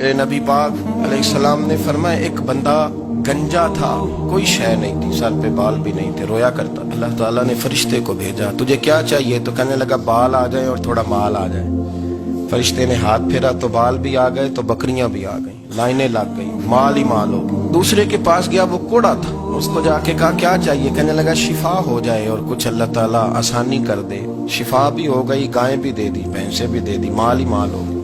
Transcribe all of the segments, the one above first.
नबी पाक अलैहिस्सलाम ने फरमाया एक बंदा गंजा था, कोई शय नहीं थी, सर पे बाल भी नहीं थे, रोया करता। अल्लाह ताला ने फरिश्ते को भेजा, तुझे क्या चाहिए? तो कहने लगा बाल आ जाए और थोड़ा माल आ जाए। फरिश्ते ने हाथ फेरा तो बाल भी आ गए तो बकरियां भी आ गई, लाइनें लग गई, माल ही माल हो गई। दूसरे के पास गया, वो कोड़ा था, उसको जाके कहा क्या चाहिए? कहने लगा शिफा हो जाए और कुछ अल्लाह ताला आसानी कर दे। शिफा भी हो गई, गायें भी दे दी, भैंसें भी दे दी, माल ही माल हो गई।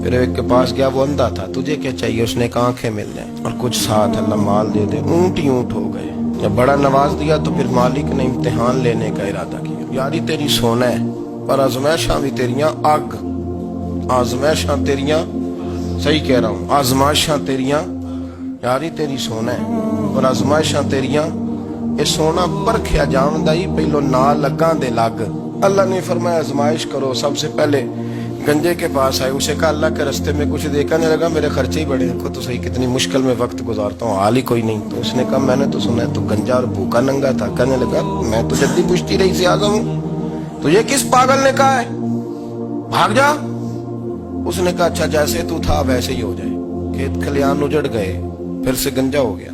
फिर एक के पास गया, वो अंधा था, तुझे क्या चाहिए? उसने कहा आंखें मिल जाए और कुछ साथ अल्लाह माल दे दे। ऊंट ही ऊंट हो गए। जब बड़ा नवाज दिया तो फिर मालिक ने इम्तिहान लेने का इरादा किया। यारी तेरी सोना है पर आजमाइशां भी तेरियां अग, आजमाइशां तेरियां, सही कह रहा हूं, आजमाइशां तेरियां, यारी तेरी सोना है और आजमाइशां तेरियां। ये सोना परखिया जावंदा ही पहलो ना लगा दे लग। अल्लाह ने फरमाया आजमाइश करो। सबसे पहले गंजे के पास आए, उसे कहा अल्लाह के रस्ते में कुछ देखा नहीं लगा, मेरे खर्चे ही बड़े, देखो तो सही कितनी मुश्किल में वक्त गुजारता हूँ, हाल ही कोई नहीं। तो उसने कहा मैंने तो सुना है तू गंजा और भूखा नंगा था। कहने लगा मैं तो जल्दी पूछती रही से आजम हूँ, तुझे किस पागल ने कहा है भाग जा? उसने कहा अच्छा जैसे तू था वैसे ही हो जाए। खेत खलियान उजड़ गए, फिर से गंजा हो गया।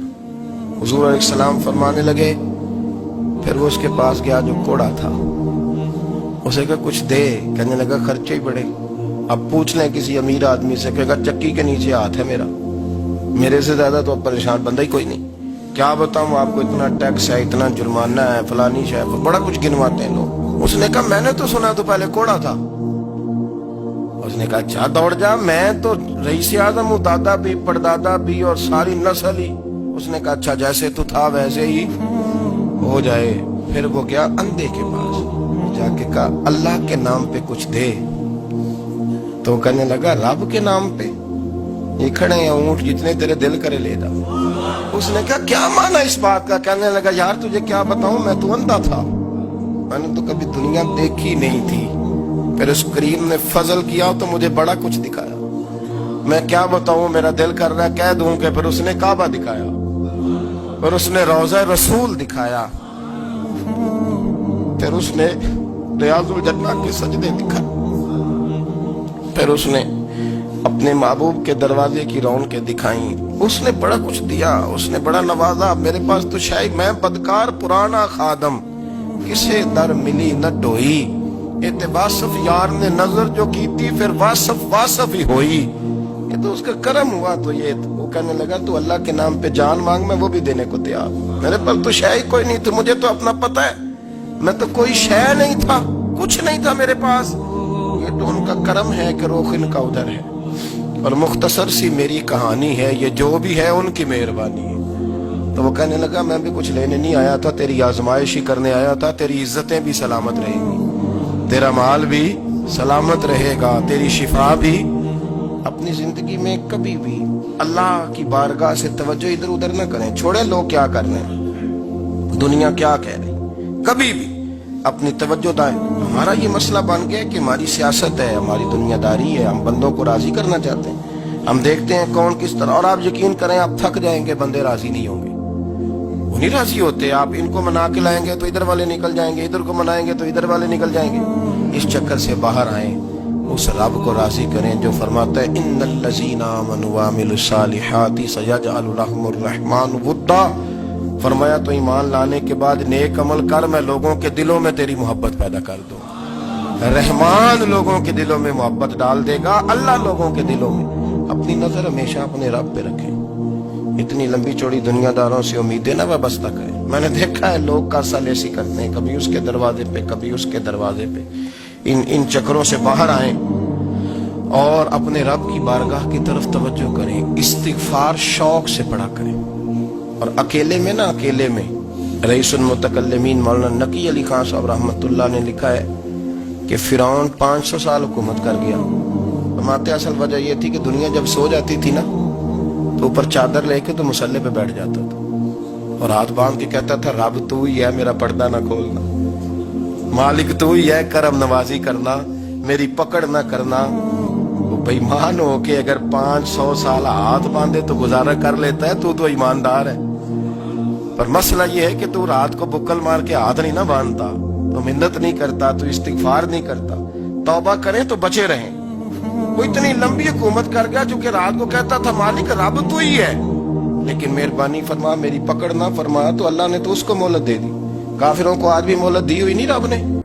हुजूर अलैहिस्सलाम फरमाने लगे, फिर वो उसके पास गया जो कोड़ा था, उसे कहा कुछ दे। कहने लगा खर्चे ही बड़े, अब पूछ लें किसी अमीर आदमी से, कहेगा चक्की के नीचे हाथ है मेरा, मेरे से ज्यादा तो अब परेशान बंदा ही कोई नहीं। क्या बताऊं आपको, इतना टैक्स है, इतना जुर्माना है, फलानी शय, बड़ा कुछ गिनवाते हैं लोग। उसने कहा मैंने तो सुना तो पहले कोड़ा था। उसने कहा अच्छा दौड़ जा, मैं तो रईस आज़म हूँ, दादा भी परदादा भी और सारी नस्ल ही। उसने कहा अच्छा जैसे तू था वैसे ही हो जाए। फिर वो गया अंधे के पास, जाके कहा अल्लाह के नाम पे कुछ दे। तो कहने लगा रब के नाम पे? ये खड़े हैं ऊंट, जितने तेरे दिल करे ले जा। उसने कहा क्या माना इस बात का? कहने लगा यार तुझे क्या बताऊं, मैं तो अंधा था, मैंने तो कभी दुनिया देखी नहीं थी, फिर उस करीम ने फजल किया तो मुझे बड़ा कुछ दिखाया। मैं क्या बताऊं, मेरा दिल कर रहा है कह दूं कि फिर उसने काबा दिखाया, फिर उसने रोज़ा रसूल दिखाया, फिर उसने रियाजुल जन्नह के सजदे दिखाए, फिर उसने अपने महबूब के दरवाजे की रौनकें दिखाई। उसने बड़ा कुछ दिया, उसने बड़ा नवाजा। मेरे पास तो शायद मैं बदकार पुराना खादम, किसे दर मिली न ढोई। ये वासफ यार ने नजर जो की थी, फिर वासफ वासफ ही होई। ये तो उसका करम हुआ। तो ये वो कहने लगा तू अल्लाह के नाम पे जान मांग, मैं वो भी देने को तैयार। मेरे पास तो शय कोई नहीं थी, मुझे तो अपना पता है, मैं तो कोई शय नहीं था, कुछ नहीं था मेरे पास। ये तो उनका करम है कि रुख इनका उधर है। और मुख्तसर सी मेरी कहानी है, ये जो भी है उनकी मेहरबानी है। तो वो कहने लगा मैं भी कुछ लेने नहीं आया था, तेरी आजमाइश ही करने आया था। तेरी इज्जतें भी सलामत रहेंगी, तेरा माल भी सलामत रहेगा, तेरी शिफा भी। अपनी जिंदगी में कभी भी अल्लाह की बारगाह से तवज्जो इधर उधर न करें, छोड़े लोग क्या कर रहे हैं, दुनिया क्या कह रही, कभी भी अपनी तवज्जो दाएं। हमारा ये मसला बन गया कि हमारी सियासत है, हमारी दुनियादारी है, हम बंदों को राजी करना चाहते हैं। हम देखते हैं कौन किस तरह, और आप यकीन करें आप थक जाएंगे, बंदे राजी नहीं होंगे, वो नहीं राजी होते। आप इनको मना के लाएंगे तो इधर वाले निकल जाएंगे, इधर को मनाएंगे तो इधर वाले निकल जाएंगे। इस चक्कर से बाहर आए, उस रब को राजी करें जो फरमाता है इन्नल्लज़ीना आमनू व अमिलुस्सालिहाति सयजअलु लहुमुर रहमानु वुद्दा। फरमाया तो ईमान लाने के बाद नेक अमल कर, मैं लोगों के दिलों में तेरी मोहब्बत पैदा कर दूं। रहमान लोगों के दिलों में मोहब्बत डाल देगा, अल्लाह लोगों के दिलों में। अपनी नजर हमेशा अपने रब पे रखें। इतनी लंबी चौड़ी दुनियादारों से उम्मीदें ना वाबस्ता करें। मैंने देखा है लोग कासा लेसी करते हैं, कभी उसके दरवाजे पे कभी उसके दरवाजे पे। इन चक्करों से बाहर आए और अपने रब की बारगाह की तरफ तवज्जो करें। इस्तिगफार शौक से पढ़ा करें। और अकेले में ना, अकेले में रईसुल मुतकल्लिमीन मौलाना नकी अली खान साहब रहमतुल्लाह ने लिखा है कि फिरौन 500 साल हुकूमत कर गया। फरमाते असल वजह यह थी कि दुनिया जब सो जाती थी ना तो ऊपर चादर लेके तो मुसल्ले पे बैठ जाता था और हाथ बांध के कहता था रब तू ही है, मेरा पर्दा ना खोलना, मालिक तू ही है, करम नवाजी करना, मेरी पकड़ ना करना। बेईमान हो के अगर 500 साल हाथ बांधे तो गुजारा कर लेता है, तू तो ईमानदार है। पर मसला ये है कि तू रात को बुक्कल मार के हाथ नहीं ना बांधता, तो मिन्नत नहीं करता, तो इस्तिगफार नहीं करता। तौबा करें तो बचे रहें, وہ اتنی لمبی حکومت کر گیا جو کہ رات کو کہتا تھا مالک رب تو ہی ہے، لیکن مہربانی فرما میری پکڑ نہ فرما تو اللہ نے تو اس کو مہلت دے دی. کافروں کو آج بھی مہلت دی ہوئی نہیں رب نے.